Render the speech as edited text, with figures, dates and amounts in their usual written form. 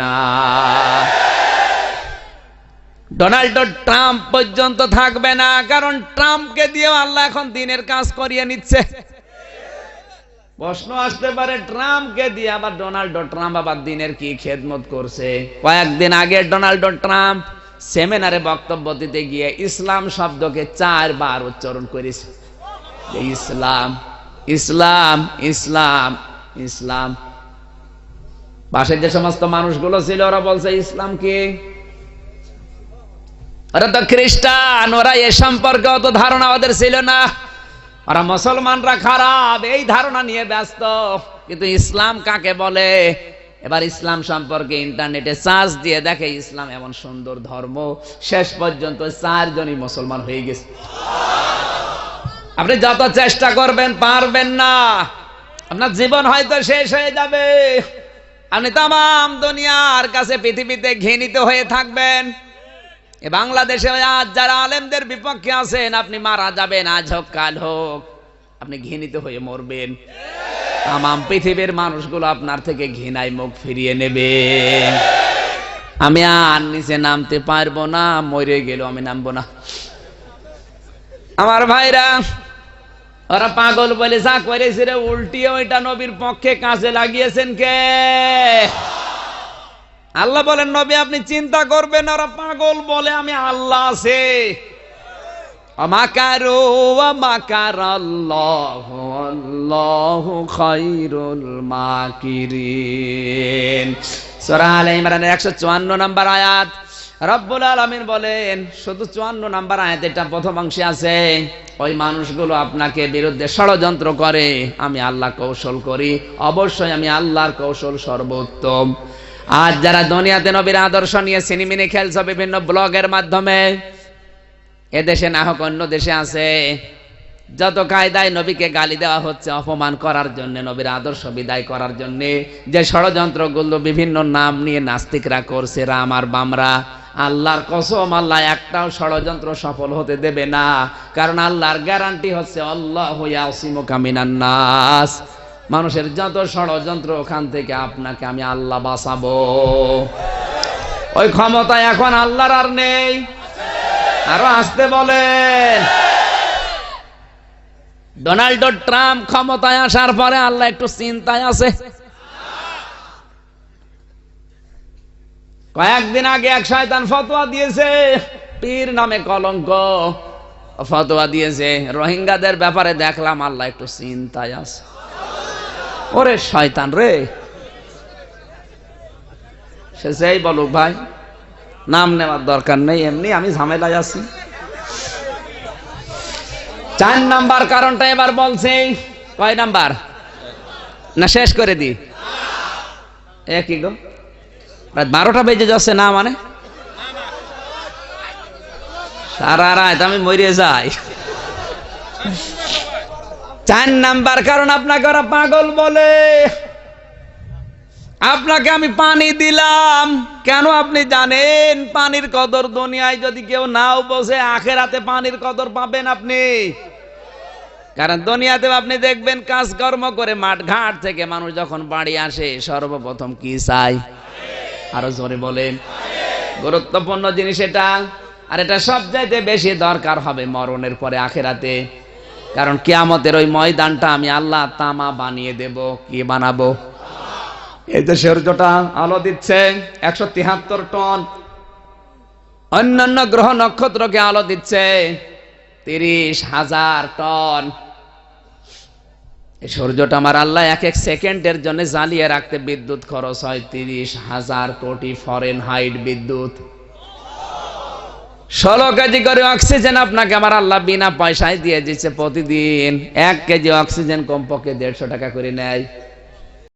না। Donald Trump পর্যন্ত থাকবে না, কারণ ট্রাম্পকে দিয়েও আল্লাহ এখন দিনের কাজ করিয়ে নিচ্ছে। প্রশ্ন আসতে পারে, ট্রাম্পকে দিয়ে আবার ডোনাল্ড ট্রাম্প আবার দিনের কি খেদমত করছে? কয়েকদিন আগে ডোনাল্ড ট্রাম্প সেমিনারে বক্তব্য দিতে গিয়ে ইসলাম শব্দকে 4 বার উচ্চারণ করেছে। ইসলাম ইসলাম ইসলাম ইসলাম। পাশে যে সমস্ত মানুষগুলো ছিল ওরা বলছে ইসলাম কি? ওরা তো খ্রিস্টান, ওরা এ সম্পর্কে অত ধারণা ওদের ছিল না। ওরা মুসলমানরা খারাপ এই ধারণা নিয়ে ব্যস্ত। কিন্তু ইসলাম কাকে বলে? এবার ইসলাম সম্পর্কে ইন্টারনেটে সার্চ দিয়ে দেখে ইসলাম এমন সুন্দর ধর্ম, শেষ পর্যন্ত 4 জনই মুসলমান হয়ে গেছে। আপনি যত চেষ্টা করবেন পারবেন না, আপনার জীবন হয়তো শেষ হয়ে যাবে। আপনি তাম দুনিয়ার কাছে পৃথিবীতে ঘৃণিত হয়ে থাকবেন। বাংলাদেশে আজ যারা আলেমদের বিপক্ষে আছেন, আপনি মারা যাবেন, আজ হোক কাল হোক, আপনি ঘৃণিত হয়ে মরবেন। তাম পৃথিবীর মানুষগুলো আপনার থেকে ঘৃণায় মুখ ফিরিয়ে নেবে। আমি আর নিচে নামতে পারবো না, মরে গেল আমি নামবো না। আমার ভাইরা, ওরা পাগল বলে যা করেছে রে, উল্টিয়ে ওইটা নবীর পক্ষে কাজে লাগিয়েছেন কে? আল্লাহ বলেন, নবী আপনি চিন্তা করবেন, ওরা পাগল বলে আমি আল্লাহ আছে। মাকারু ওয়া মাকারাল্লাহু আল্লাহু খায়রুল মাকিরিন। সূরা আলে ইমরানের 154 নম্বর আয়াত। রব্বুল আলামিন বলেন, শুধু 54 নম্বর আয়াত এটা প্রথম অংশে আছে, ওই মানুষগুলো আপনাকে বিরুদ্ধে ষড়যন্ত্র করে, আমি আল্লাহ কৌশল করি, অবশ্যই আমি আল্লাহর কৌশল সর্বোত্তম। আজ যারা দুনিয়াতে নবীর আদর্শ নিয়ে সিনেমিনে খেলছে বিভিন্ন ব্লগের মাধ্যমে, এদেশে না হোক অন্য দেশে আছে, যত কায়দায় নবীকে গালি দেওয়া হচ্ছে অপমান করার জন্য, নবীর আদর্শ বিদায় করার জন্য যে ষড়যন্ত্রগুলো বিভিন্ন নাম নিয়ে নাস্তিকরা করছে, রাম আর বামরা, আল্লাহর কসম আল্লাহ একটাও ষড়যন্ত্র সফল হতে দেবে না। কারণ আল্লাহর গ্যারান্টি হচ্ছে আল্লাহু ইয়াসিমুকা মিনান নাস, মানুষের যত ষড়যন্ত্র ওখান থেকে আপনাকে আমি আল্লাহ বাঁচাবো। ওই ক্ষমতা এখন আল্লাহর আর নেই। আরো আসতে বলেন। ডোনাল্ড ট্রাম্প ক্ষমতায় আসার পরে আল্লাহ একটু চিন্তায় আছে। কয়েকদিন আগে এক শয়তান ফতোয়া দিয়েছে, পীর নামে কলঙ্ক, ফতোয়া দিয়েছে রোহিঙ্গাদের ব্যাপারে। দেখলাম আল্লাহ একটু চিন্তায় আছে। ওরে শয়তান রে, সে যেই বলুক ভাই, নাম নেওয়ার দরকার নেই, এমনি আমি ঝামেলায় আছি। 4 নাম্বার কারণটা এবার বলছি। কয় নাম্বার? না শেষ করে দি? একই গো, রাত 12টা বেজে যাচ্ছে না, মানে সারা রাত আমি মরে যাই। 4 নাম্বার কারণ, আপনাকে ওরা পাগল বলে। আপনাকে আমি পানি দিলাম কেন আপনি জানেন? পানির কদর দুনিয়ায় যদি কেউ নাও বোঝে, আখেরাতে পানির কদর পাবেন আপনি। কারণ দুনিয়াতে আপনি দেখবেন কাজকর্ম করে মাঠ ঘাট থেকে মানুষ যখন বাড়ি আসে সর্বপ্রথম কি চাই? আরো জোরে বলেন। গুরুত্বপূর্ণ জিনিস এটা, আর এটা সবচাইতে বেশি দরকার হবে মরণের পরে, আখেরাতে। কারণ কিয়ামতের ওই ময়দানটা আমি আল্লাহ তামা বানিয়ে দেব। কি বানাবো? এই যে সূর্যটা আলো দিচ্ছে 173 টন, অন্যান্য গ্রহ নক্ষত্রকে আলো দিচ্ছে 30,000 টন। এই সূর্যটা আমার আল্লাহ এক এক সেকেন্ডের জন্য জ্বালিয়ে রাখতে বিদ্যুৎ খরচ হয় 30,000 কোটি ফরেনহাইট বিদ্যুৎ। 16 কেজি করে অক্সিজেন আপনাকে আমার আল্লাহ বিনা পয়সায় দিয়ে দিচ্ছে প্রতিদিন। 1 কেজি অক্সিজেন কমপক্ষে 150 টাকা করে নেয়।